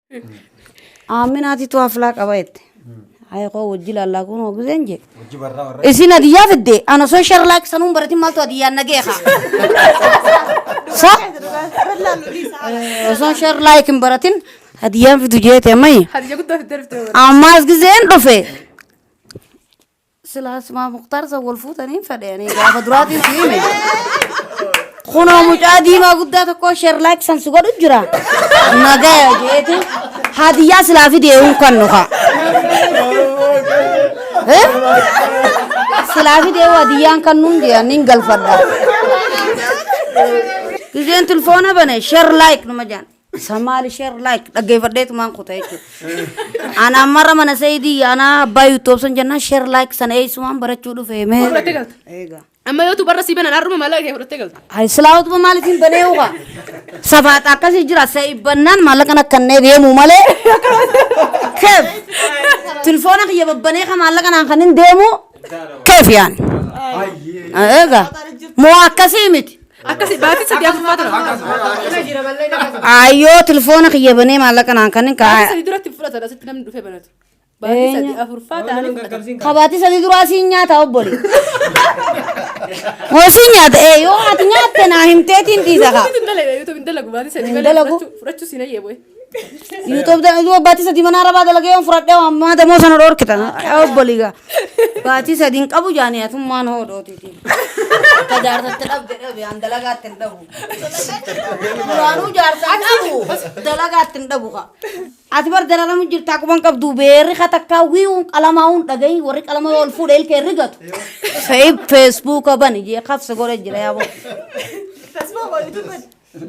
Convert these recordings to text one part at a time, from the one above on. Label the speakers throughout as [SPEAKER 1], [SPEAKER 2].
[SPEAKER 1] Aminati tu aflaq qabayt ay qo wajil alla kun ogzenje isina diya fidde ana social like sanun barati malto diya nageha sa social like baratin hadiya fidu jete may
[SPEAKER 2] hadiya gudda fidde
[SPEAKER 1] amas gizen dofe silas ma muqtar sa wolfutani fadani gafa durati sime khono mujadi ma gudda to ko share like san sugodu jira nagaya jete hadiya silafi de un kannuha silafi de wadiyan kannun de ningal fadda kijen telefona bane share like no majan samali share like dagge fadde to man khotay ana mara mana saydi ana bayu to san janna share like san ay suman barachu du fe me ega
[SPEAKER 2] amma yotu barra sibana naruma malaka furte gal
[SPEAKER 1] ay salawat ba malitin banewga sabat akasi jira say banan malaka kanne demu male kef telefona khiya babane kha malaka nan khanin demu kef yan ega mo akasi mit
[SPEAKER 2] akasi baati sadiya furfata
[SPEAKER 1] ayo telefona khiya bane malaka nan khanin ka
[SPEAKER 2] sadi durati furata da sitinam du fe banat baati sadiya furfata
[SPEAKER 1] khabati sadi durasi nyata obboli wasinya de yo atinya tena himtetin dizaka
[SPEAKER 2] YouTube dalagu baati sadi furachu sina yeboy
[SPEAKER 1] YouTube da yo baati sadi manara bada lage on furade amma da mo sana dor kitana obboliga baati sadi qabu jani atum man ho do titi tajar tat de andalaga tendabu wanu jar sa qabu dalaga tendabu ka atbar dalala mujir takuban qabdu beri khatakka wi qalamaun dagay wari qalama wal fudel ke rigat say Facebook bani je khafsa gore jira yabo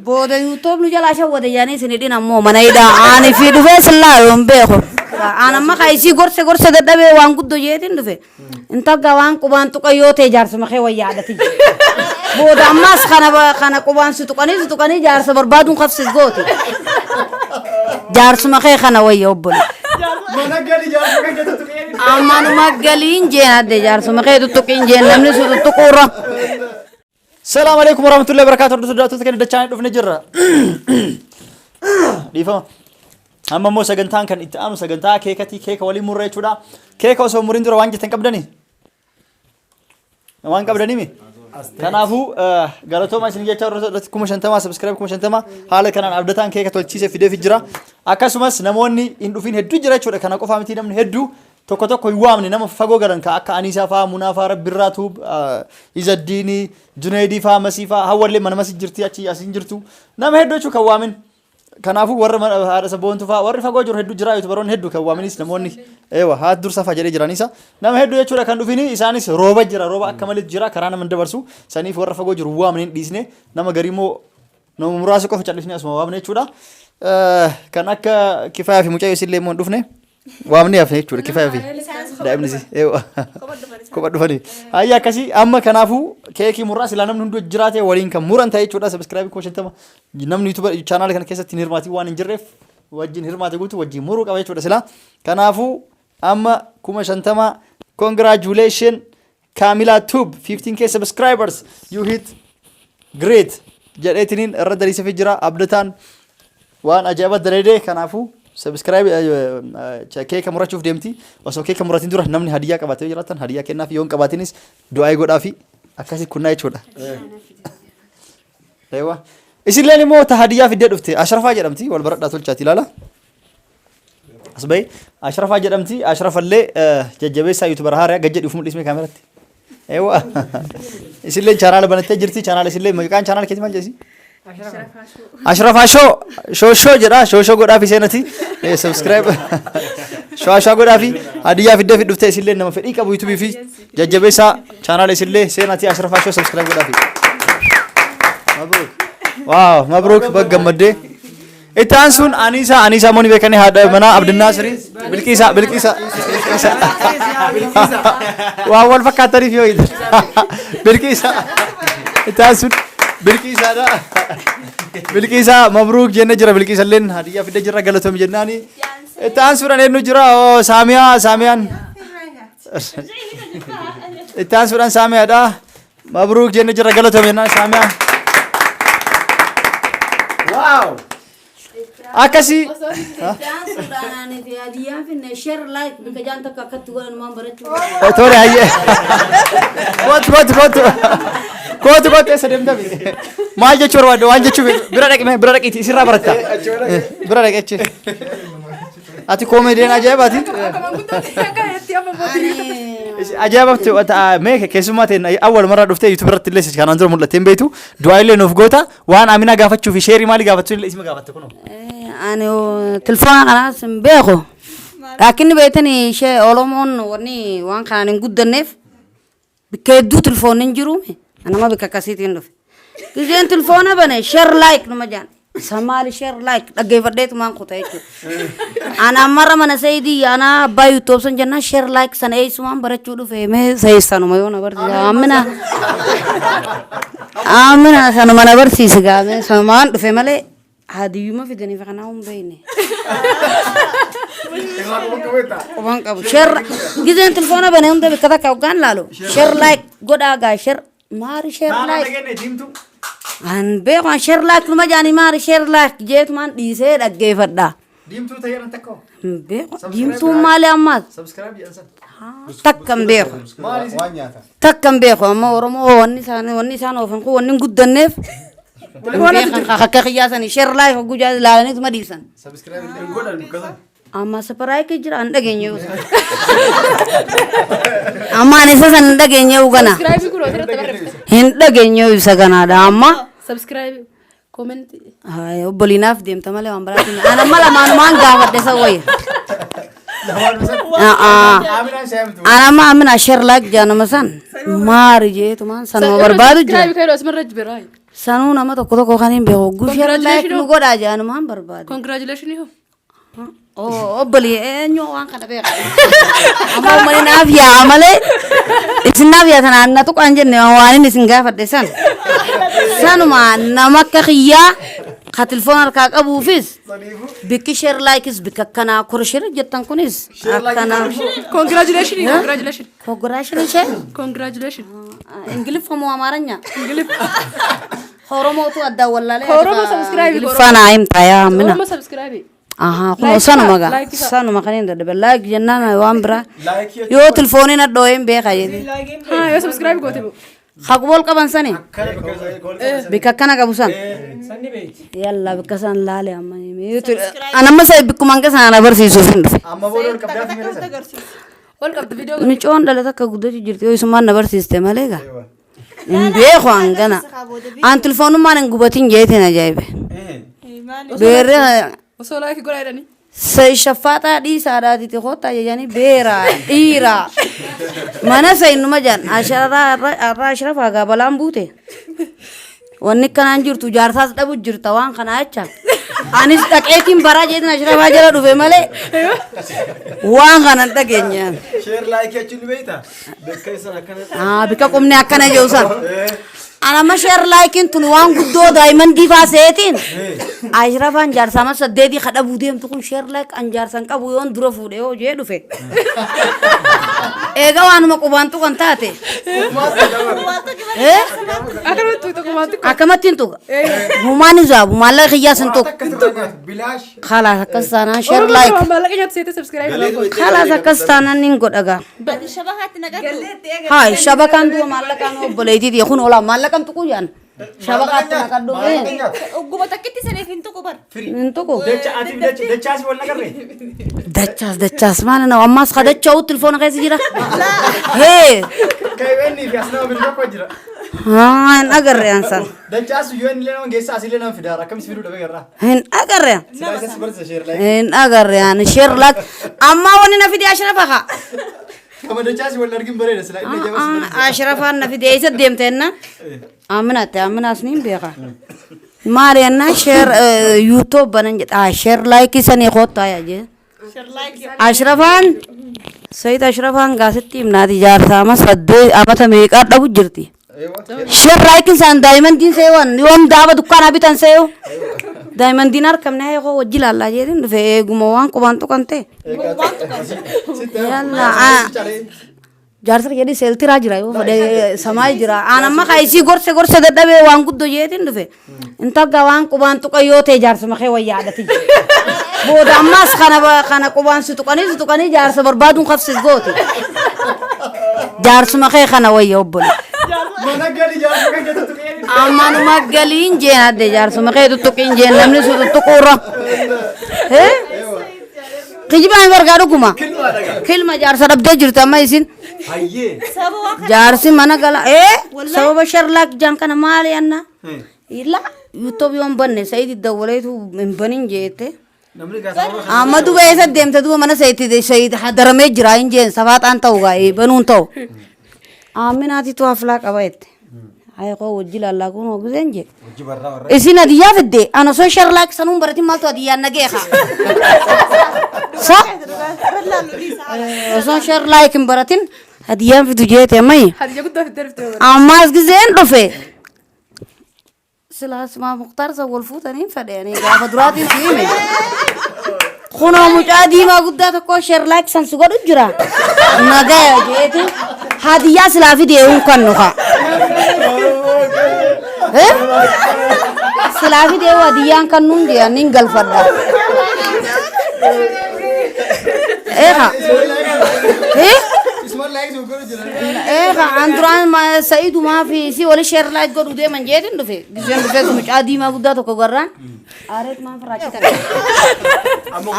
[SPEAKER 1] boda YouTube lu jala shawada yani sinidina mo manaida ani fi du fesla yombe ko ana ma kaysi gorse da dabe wan guddo yetin du fe inta gawan kuban to kayote jar sama khewa yaadati boda mas khana kuban su to kani jar sa barbadun khafsa goti jar sama khe khana way yobbul aman magalin jena de jar sama khe to kin jen namni su to qura
[SPEAKER 3] السلام عليكم ورحمة الله وبركاته. ردت تكن دچان دفن جرا. ديفا. أما مو سجنتان كان إتأم سجنتا كيك ولي مرة يشودا كيك وسو مرين درا وانجي تنكبدني. وان كبدني مي. كان أبو قالتو ما سنجي تشار كم شنتما سبسكرايب كم شنتما حاله كان أبدتان كيك تول تشيسه فيديو في جرا. أكاسمس نموني إن دفين هدو جرا يشودا كان أكو فهمتي نمن هدو. tokko yuamni nama fago garan ka akka anisa fa munafa rabbiratu izaddini junaidi fa masifa hawalle man masih jirti achi asin jirtu nama heddo chu kawamin kanafu warra hada sabontu fa warri fago jor heddu jira yutubaron heddu kawamin namonni ewa ha dur safa jere jiranisa nama heddo yechura kan dufini isanis roba jira roba akka malit jira karana man dabarsu sanif warra fago jor wamin disne nama garimo no murasu ko fachalifni asma wamne chuda kan akka kifaya fi mucayo sille mon dufne وامني أفني تقول كيف أفني دائما نسي إيوه كوبا دفني هيا كسي أما كنافو كيكي مراس لانم نندو جراته ولين كم مران تاي تقول سبسكرايب كوشن تما نم يوتيوب channel كان كيسة تنيرماتي وان نجرف وجين هرماتي قلت وجين مرو كمان تقول سلا كنافو أما كوما شنتما congratulations كاميلا توب 15k subscribers you hit great جريتنين الرد اللي سفجرا أبدتان وان أجابت دريدة كنافو سبسكرايب كيك مرة شوف ديمتي وسو كيك مرة تندور نمني هدية كباتي جراتن هدية كنا في يوم كباتينيس دعاء يقول أفي أكاسي كنا يشودا أيوة إيش اللي مو تهدية في الدير أفتي أشرف أجر أمتي والبرد داتول شاتي لا أصبي أشرف أجر أمتي أشرف اللي ججبي سا يوتيوبر هاريا ججد يفهم اسمي كاميرتي أيوة إيش اللي channel بنتي جرتي channel إيش اللي مكان channel كذي ما جالسي أشرف شو جرا شو قد أفي سنتي سبسكرايب شو قد أفي هدية في الدفع دفتة سيلة نما في إيك أبو يوتيوب في جاجبي سا channel سيلة سنتي أشرف سبسكرايب قد أفي مبروك واو مبروك بق مدة إتانسون أنيسا موني بكني هذا منا عبد الناصري بالكيسا واو الفكات تعرف يويد بالكيسا إتانسون بالكيسا ده بالكيسا مبروك جنة جرا بالكيسا لين هدية في دجرا قالتهم جناني التانسور أنا نجرا ساميان التانسور أنا سامي ده مبروك جنة جرا قالتهم جناني ساميان واو akkasii
[SPEAKER 1] Jaan Suudaanaanii fi Hadiyyaa finne share like bika jaan takka akkatti godhan maan barachuu.
[SPEAKER 3] tole hayyee kootu eessa deemtami maal jechuu barbaadde waan jechuu bira dhaqiiti isirraa baratta bira dhaqechi ati koomediin ajaa'ibaati ajaa'ibatti mee keessummaa ta'e awwal maraa dhuftee yuutuub irratti illee kanaan dura mul'atteen beektu du'aa illee nuuf goota waan Aminaa gaafachuu fi sheerii maalii gaafachuu illee isima gaafatte kunoo.
[SPEAKER 1] Ani telefoona kanaas hin beeku. Laakiin beektanii ishee Oromoon wanni waan kanaan hin guddanneef bikka hedduu telefoonni hin jiru nama bikka akkasiitiin dhufe. Gizeen telefoona bane share like numa jaan. Samaali share like dhaggeeffadheetu maan kutaa jechuudha. Ana ammarra mana Sayyidii ana abbaa YouTube san jennaan share like sana eessumaan barachuu dhufe mee sayistanuma yoo na barsiisa. Amina sanuma na barsiisi gaafee sanumaan dhufe malee hadiyyuma fidaniif kanaa hin beekne. Waan qabu share gizeen telefoona bane hunda bikka takka hoggaan laalu share like godhaa gaa share maari share like. An beeku an share like numa jaani maari share like jeetumaan dhiisee dhaggeeffadha.
[SPEAKER 3] Diimtuu ta'eeran takka
[SPEAKER 1] Beeku diimtuu maali ammaas
[SPEAKER 3] subscribe jedhan
[SPEAKER 1] takkan beeku. Takkan beeku amma Oromoo wanni isaan oofan kun wanni hin guddanneef. Akka qiyyaasanii share like hogguu ilaalaniitu ma dhiisan.
[SPEAKER 3] subscribe illee godhan kasan.
[SPEAKER 1] Amma saparaayikii jira an dhageenye usa. Amma ani isa san hin dhageenye ugana.
[SPEAKER 2] Subscribe kun asirratti barreeffate.
[SPEAKER 1] Hin dhageenye isa ganaadha amma.
[SPEAKER 2] Subscribe comment.
[SPEAKER 1] Hai obboliinaaf deemta malee waan biraatti. Ana mala maanumaan gaafadhe isa wayya. Ana Amina share like jaanama san maari jeetumaan sanuma barbaadu jira.
[SPEAKER 2] Subscribe kaayidoo asirra jibiraay.
[SPEAKER 1] Sanuu nama tokko kan hin beeku hogguu share like nu godhaa jaanumaan barbaadu.
[SPEAKER 2] Congratulations yoo.
[SPEAKER 1] Obboli eenyu waan kana beeku. Amma uummanni naaf yaa malee isin naaf yaa tanaan na tuqaan jenne waan inni isin gaafadhe san. Sanuma nama akka xiyyaa ka telefoon harkaa qabuufis bikki share likes bikka akkanaa korshira jettan kunis akkanaa.
[SPEAKER 2] Congratulations.
[SPEAKER 1] Congratulations. Ingiliffamu Amaaranya. Oromootu adda wallaalee.
[SPEAKER 2] Oromoo subscribe.
[SPEAKER 1] Ingiliffaan himta yaa Amina.
[SPEAKER 2] Oromoo subscribe.
[SPEAKER 1] Aha, kun sanuma gaa. Sanuma kan hin dadhabe. Like jennaan waan biraa. Yoo telefooniin addooyin beeka jedhe.
[SPEAKER 2] Haa yoo subscribe goote bu.
[SPEAKER 1] Haqbool qaban sani. Bikka akkana qabu san. Yalla bikka san laale amma. Anamma sa bikkuma hanga sana barsiisuuf hin dhufe.
[SPEAKER 3] Amma booda ol qabdaa fi
[SPEAKER 2] Ol qabdi video.
[SPEAKER 1] Micoon dhalata akka guddatu jirti yoo isummaan na barsiiste malee gaa. Hin beeku hangana. An telefoonummaan hin gubatin jeetiin ajaa'ibe. Beerre
[SPEAKER 2] Osoo like godhaa jedhanii.
[SPEAKER 1] Shaffaxaa dhiisaadhaatiiti kottaa jechanii beeraa dhiiraa mana sa'innuma jaan arraa ashirafaa gaa balaan buute wanni kanaan jirtu jaarsaas dhabu jirta waan kanaa jecha anis dhaqeetiin baraa jeetiin ashirafaa jala dhufe malee waan kanan dhageenyaan.
[SPEAKER 3] share like jechuun beekta bakka isan akkana
[SPEAKER 1] Bika qubni akkana jechuusan. Anama share like tun waan guddoo daa'imman diifaa seetiin ashirafaan jaarsama saddeetii kadha buuteemtu kun share like an jaarsan qabu yoon dura fuudhe yoo jee dhufe eega waanuma qubaantu kan taate akkamattiin tuqa humaan izaabu maallaqa kiyyaasan tuqa
[SPEAKER 3] bilaash
[SPEAKER 1] khalaas akkas taanaan share like
[SPEAKER 2] Maallaqa nyaata seete subscribe.
[SPEAKER 1] khalaas akkas taanaan hin godhagaa hai shabakaan du'a maallaqaan obboleetiiti kun olaa maallaqam tuquu jaan shabakaatti naqadhu
[SPEAKER 4] Ogguma takkitti saniif hin tuqu bar.
[SPEAKER 1] hin tuqu
[SPEAKER 3] dachaas wal nagarre
[SPEAKER 1] dachaas maal na ammaas ka dacha'u telefoona keessa jira hee
[SPEAKER 3] kaywenni fi asnama bin tokko jira
[SPEAKER 1] hin agarre ansan
[SPEAKER 3] dachaas yoo inni leena geessa asile nama fidaara akkamis fiduu dhabe garra
[SPEAKER 1] hin agarre
[SPEAKER 3] silaayis barsa share like
[SPEAKER 1] hin agarre an share like amma wani na fidi ashrafa ka
[SPEAKER 3] kama dachaas wal argin bareeda sila inni jabas
[SPEAKER 1] ashrafaan na fidi isa deemteenna aminaas niin beeka maariyanna share youtube banan jedha share like isanii qoottaa yaa jee ashrafaan sayid ashrafaan gaasitti himnaati jaarsama saddee amata meeqaa dhabu jirti share like isaan daa'imantiin seewan yoom daaba dukkaanaa bitan seewu daa'imantiin harkamne yoo wajji laallaa jeetiin dhufe eeguma waan qubaan tuqante yalla jaarsa jedhi seeltiraa jira yoo fedhe samaa jira aan amma kaayisii gorse dadhabee waan guddoo jeetiin dhufe intagga waan qubaan tuqa yoo ta'e jaarsuma kee wayyaadhati booda ammas kana qubaan si tuqanii jaarsa barbaaduun qabsis gooti jaarsuma kee kana wayya obbole ammanuma galiin jeen adde jaarsuma kee tuttuqiin jeen namni su tuttuquurra kijibaan bargaadu kuma kilma jaarsa dhabdee jirti amma isin jaarsi mana gala sababa sharlaak jaan kana maali anna illa youtube yoon banne sayidi dawwaleetu hin banin jeette amma duba eessa deemte duba mana sayid hadaramee jira hin jeen safaaxaan ta'u gaa banuun ta'u aaminaatitu haflaa qaba jette ayqoo wajji laallaa kun hooguseen jee isin adiyyaa fidde ana soo sharlaak sanuun baratin maaltu adiyyaan nageeqa sa osoo sharlaak hin baratin hadiyyaan fidu jeete ammayi ammaas gizeen dhufe silaas maa muqtaar sa wal fuutaniin fadheeni gaafa duraatiin siime kunoo mucaa diimaa guddaa tokko sharlaak san si godhu jira nagaya jeeti hadiyyaa silaa fidee'uun kan nuka silaa fidee'u hadiyyaan kan nuun dee'aniin galfadha anduraan sa'idu maafi si wali sharlaak godhu deeman jeetin dhufe giseen dhufe mucaa diimaa guddaa tokko garraan aareet maan faraachitan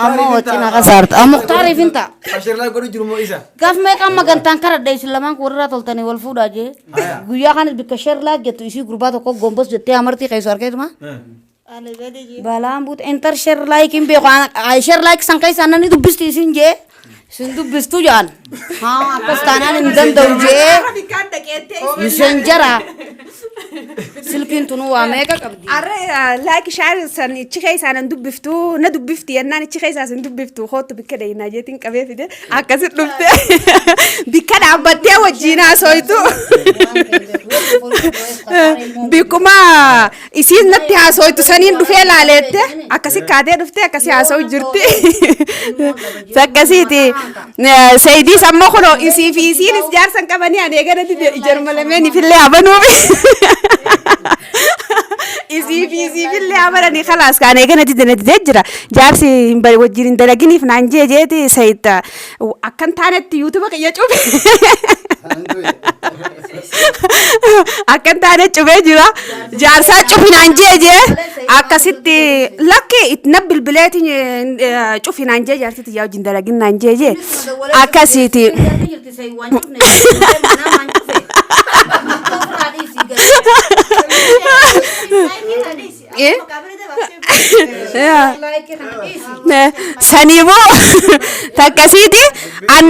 [SPEAKER 1] amma wacin akka saarta muqtaariif hin ta'a
[SPEAKER 3] sharlaak godhu jiru moo isa
[SPEAKER 1] gaaf meeqaan magantaan karadha isin lamaan kun warra toltanii wal fuudhaa jee guyyaa kanis bikka sharlaak jettu isii gurbaa tokko gombos jettee amartii keessu argeetuma balaan buute intar sharlaak hin beeku sharlaak san keessa annani dubbisti isin jee isin dubbistu jaan akkas taanaan hin danda'u jee isin jara silkiin tunu waa meeqa qabdi
[SPEAKER 2] arre laaki shaar san ichi keessaan dubbiftu na dubbifti yennaan ichi keessaa sin dubbiftu hootu bikka dheeyinaa jeetiin qabee fide akkasit dhufte bikka dhaabbattee wajjiin haasoytu bikkuma isiin natti haasoytu saniin dhufee laaleette akkasi kaatee dhufte akkasi haasoyu jirti sakkasiiti sayidii sammoo kunoo isii fi isiinis jaarsan qabanii ani eeganatti ijaruma lameen ifillee abanuufi isii fi isiifillee abaranii khalaas kaan eeganatti danadidee jira jaarsi wajjin hin dalaginiif naan jeeti sayid akkan taanetti yuutuba qiyya cufe akkan taane cufee jira jaarsaa cufinaan jeejee akkasitti lakki itna bilbileeti cufinaan jee jaarsiti yaa wajjin dalaginaan jeejee akkasiiti saniimoo takkasiiti an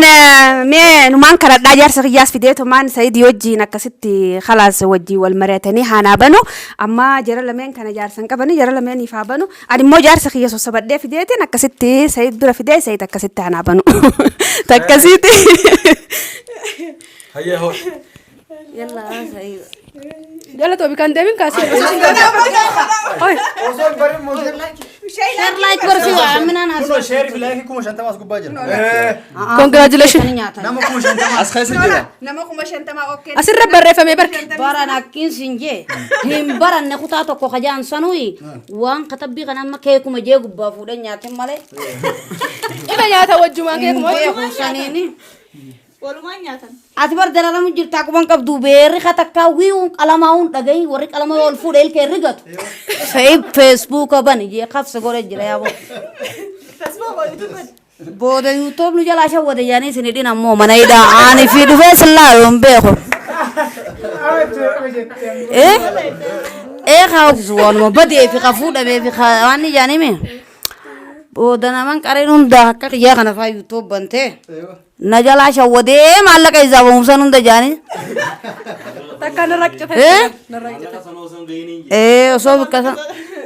[SPEAKER 2] mee numaan karadhaa jaarsa kiyyaas fideetu maan sayidii wajjiin akkasitti khalaas wajjii wal mari'atanii haanaa banu amma jara lameen kana jaarsan qabanii jara lameeniif haa banu ani immoo jaarsa kiyya sosobadhee fideetiin akkasitti sayid bira fidee sayid akkasitti haanaa banu takkasiiti
[SPEAKER 3] hayyee
[SPEAKER 1] yalla sayid
[SPEAKER 2] jala to bikan demin kasih
[SPEAKER 1] sharlaak barsi amina nas
[SPEAKER 3] kuno share bilahi kuma shantama asgubba jira
[SPEAKER 2] congratulations
[SPEAKER 3] nama kuma shantama as khaysa jira
[SPEAKER 2] nama kuma shantama okay asirra barreeffame barke
[SPEAKER 1] baran akkin sinje him baran ne kutaa tokko khajaan sanui waan katabbi kana amma kee kuma jee gubba fuudhan nyaatin male
[SPEAKER 2] ina nyaata wajjuma kee kuma
[SPEAKER 1] sanini
[SPEAKER 4] walumaa nyaatan
[SPEAKER 1] ati bar dalalamu jirta kuban qabdu beerri khatakka wiun qalamaun dhagay warri qalama wal fuudhe ilkee rigatu sayib facebook bani je khafsa gore jira yaabo booda youtube nu jala shawada yani sinidin ammo manayda ani fi du fesla yon beexo khaw zuwan mo bade fi khafuda be fi khawani yani me booda naman qarinun da hakka ya kana fa youtube bante najala shawade malaka izaba mumsanun da jani
[SPEAKER 2] takana rakcha
[SPEAKER 1] so bikasa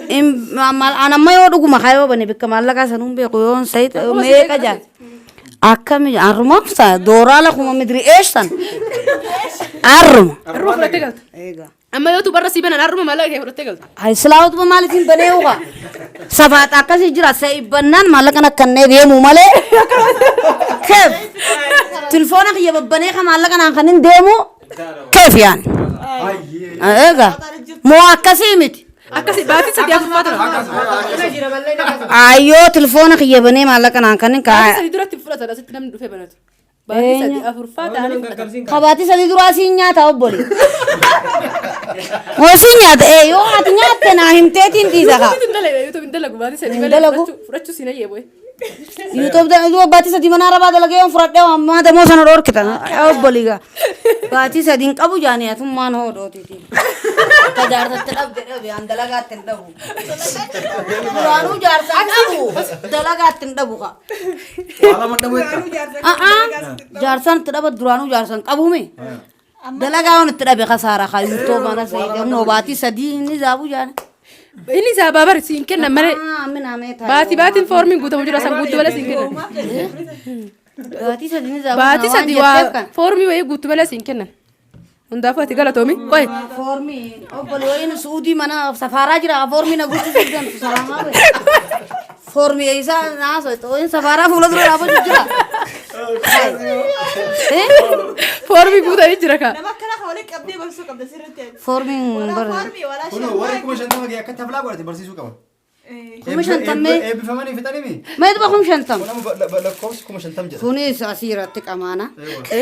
[SPEAKER 1] im ana mayo duguma khayo bane bikka malaka sanun be qoyon sayt me kaja akami armafsa dorala kuma midri eshan arm
[SPEAKER 2] ruh rategal
[SPEAKER 1] ega
[SPEAKER 2] amma yotu barra sibana arma malaka ke rategal
[SPEAKER 1] ay salawat ba malikin baneuga safat akasi jira say banan malaka na kanne demu male kef تلفونك يا ببني خم الله كان خنين ديمو كيف يعني ايغا مو اكاسيمت
[SPEAKER 2] akkasi baati sadi afurfaata
[SPEAKER 1] ايو تلفونك يا بني ما الله كان خنين
[SPEAKER 2] baati sadi duratti fudhata asitti namni dhufee banatu baati sadi afurfaata ani fudhata
[SPEAKER 1] خباتي سدي دراسي نياتا وبولي وسي نياتا ايو ات نياتنا همتين دي زغا
[SPEAKER 2] indalagu baati sadi
[SPEAKER 1] Indalagu?
[SPEAKER 2] fudhachuu sina yeeboy
[SPEAKER 1] YouTube da dua bati sadi manara bada lagi yang furat dewa mata mau sana dor kita boliga bati sadi kabu jani atum man ho do titi kajar tetap deh andala gat tendabu duranu jar sandabu dala gat tendabu ka jar san tetap duranu jar san kabu me dala gaun tetap kasara ka YouTube mana sih no bati sadi ini zabu jani
[SPEAKER 2] ini sababa bar siin kenna mare
[SPEAKER 1] amin amin
[SPEAKER 2] baati baatin forming guutamu jira san guutu bala siin kenna
[SPEAKER 1] bati sadi ini zabu
[SPEAKER 2] baati sadi waa formii wayi guutu bala siin kenna hundaafu ati galatoomi qoy
[SPEAKER 1] formi obboloo inni suudii mana safaraa jira formi na guutuu suudan salaamaa be formi isa naaso to in safaraa fuula dura dhaabatu jira
[SPEAKER 2] formii guutanii jira ka
[SPEAKER 4] nama kana hawle qabdee barsu qabda sirriitti
[SPEAKER 1] formi bar
[SPEAKER 4] farmi wala
[SPEAKER 3] Kuno warri kuma shantama gee akka taflaa godhate barsiisuu qaban.
[SPEAKER 1] kuma shantamme
[SPEAKER 3] Eebbifamanii fixanii
[SPEAKER 1] meetu ba kuma shantam
[SPEAKER 3] nama lakkoofsi kuma shantam jedha.
[SPEAKER 1] kunis asiirratti qamaana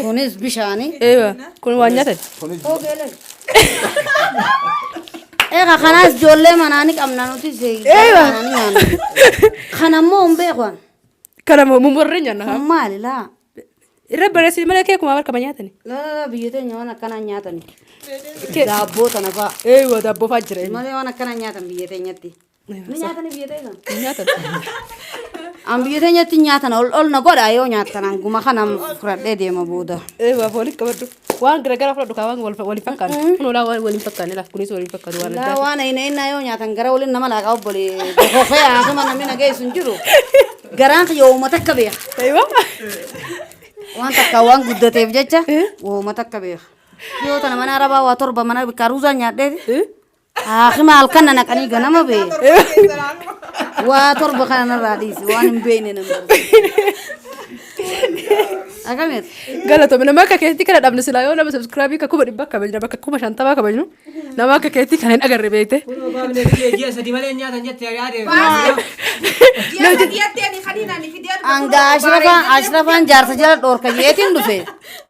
[SPEAKER 1] kunis bishaani
[SPEAKER 2] eewa kun waan nyaatan
[SPEAKER 1] eega kanaas ijoollee manaani qabna nuti
[SPEAKER 2] Eewa.
[SPEAKER 1] kanammoo hin beekan
[SPEAKER 2] kana mumurre nyaanna
[SPEAKER 1] maali laa
[SPEAKER 2] irra bareessi malee kee kuma barkama nyaatani
[SPEAKER 1] laa biyya teenya waan akkana nyaatani daabboo tana fa'a
[SPEAKER 2] eewa daabboo faa jira
[SPEAKER 1] malee waan akkana nyaatan biyya teenyatti ni nyaatani biyya teenya
[SPEAKER 2] nyaatan
[SPEAKER 1] an biyya teenyatti nyaatan ol na godha yoo nyaatan anguma kanam fudhadhee deema booda
[SPEAKER 2] eewa fooliif qabaddu waan garagara fudhadhu kaa waan waliin fakkaatu kun olaa waan waliin fakkaanne laaf kunis waliin fakkaatu waan
[SPEAKER 1] laa
[SPEAKER 2] addaa
[SPEAKER 1] waan ayina yoo nyaatan gara waliin nama laaqa obbole kokofee haasuma namni nageessu hin jiru garaan yooma takka beeka
[SPEAKER 2] eewa
[SPEAKER 1] waan takka waan guddateef jecha wooma takka beeka yoo tana mana arabaa waa torba mana bikaaruusaa nyaadhee haakima halkanna naqanii ganama bee waa torba kanarraa dhiisi waan hin beekne nama akamet
[SPEAKER 2] galatoome nama akka keetti kana dhabne silaa yoo nama subscribe ka kuma dhibba kabajna bakka kuma shantamaa kabajnu nama akka keetti kana hin agarre beekte
[SPEAKER 1] anga ashrafaan jaarsa jala dhoorka jeetiin dhufe